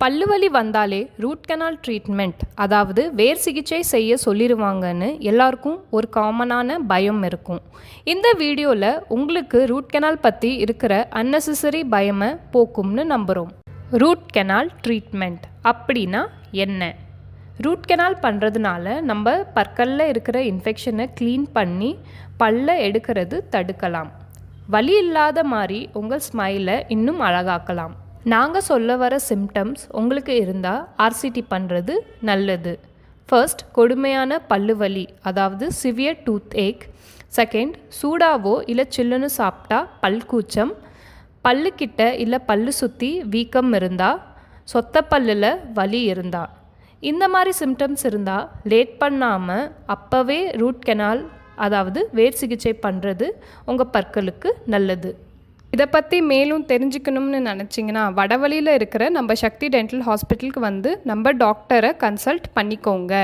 பல்லு வலி வந்தாலே ரூட் கனால் ட்ரீட்மெண்ட் அதாவது வேர் சிகிச்சை செய்ய சொல்லிடுவாங்கன்னு எல்லாருக்கும் ஒரு காமனான பயம் இருக்கும். இந்த வீடியோவில் உங்களுக்கு ரூட் கனால் பற்றி இருக்கிற அன்னெசரி பயமை போக்கும்னு நம்புகிறோம். ரூட் கனால் ட்ரீட்மெண்ட் அப்படின்னா என்ன? ரூட் கனால் பண்ணுறதுனால நம்ம பற்களில் இருக்கிற இன்ஃபெக்ஷனை க்ளீன் பண்ணி பல்லை எடுக்கிறது தடுக்கலாம். வலி இல்லாத மாதிரி உங்கள் ஸ்மைலை இன்னும் அழகாக்கலாம். நாங்கள் சொல்ல வர சிம்டம்ஸ் உங்களுக்கு இருந்தால் ஆர்சிடி பண்ணுறது நல்லது. ஃபர்ஸ்ட், கொடுமையான பல்லு வலி அதாவது சிவியர் டூத் ஏக். செகண்ட், சூடாவோ இல்லை சில்லுன்னு சாப்பிட்டா பல் கூச்சம். பல்லுக்கிட்ட இல்லை பல்லு சுற்றி வீக்கம் இருந்தால், சொத்த பல்லில் வலி இருந்தால். இந்த மாதிரி சிம்டம்ஸ் இருந்தால் லேட் பண்ணாமல் அப்போவே ரூட் கெனால் அதாவது வேர் சிகிச்சை பண்ணுறது உங்கள் பற்களுக்கு நல்லது. இதை பற்றி மேலும் தெரிஞ்சுக்கணும்னு நினச்சிங்கன்னா வடவழியில் இருக்கிற நம்ம சக்தி டென்டல் ஹாஸ்பிட்டலுக்கு வந்து நம்ம டாக்டரை கன்சல்ட் பண்ணிக்கோங்க.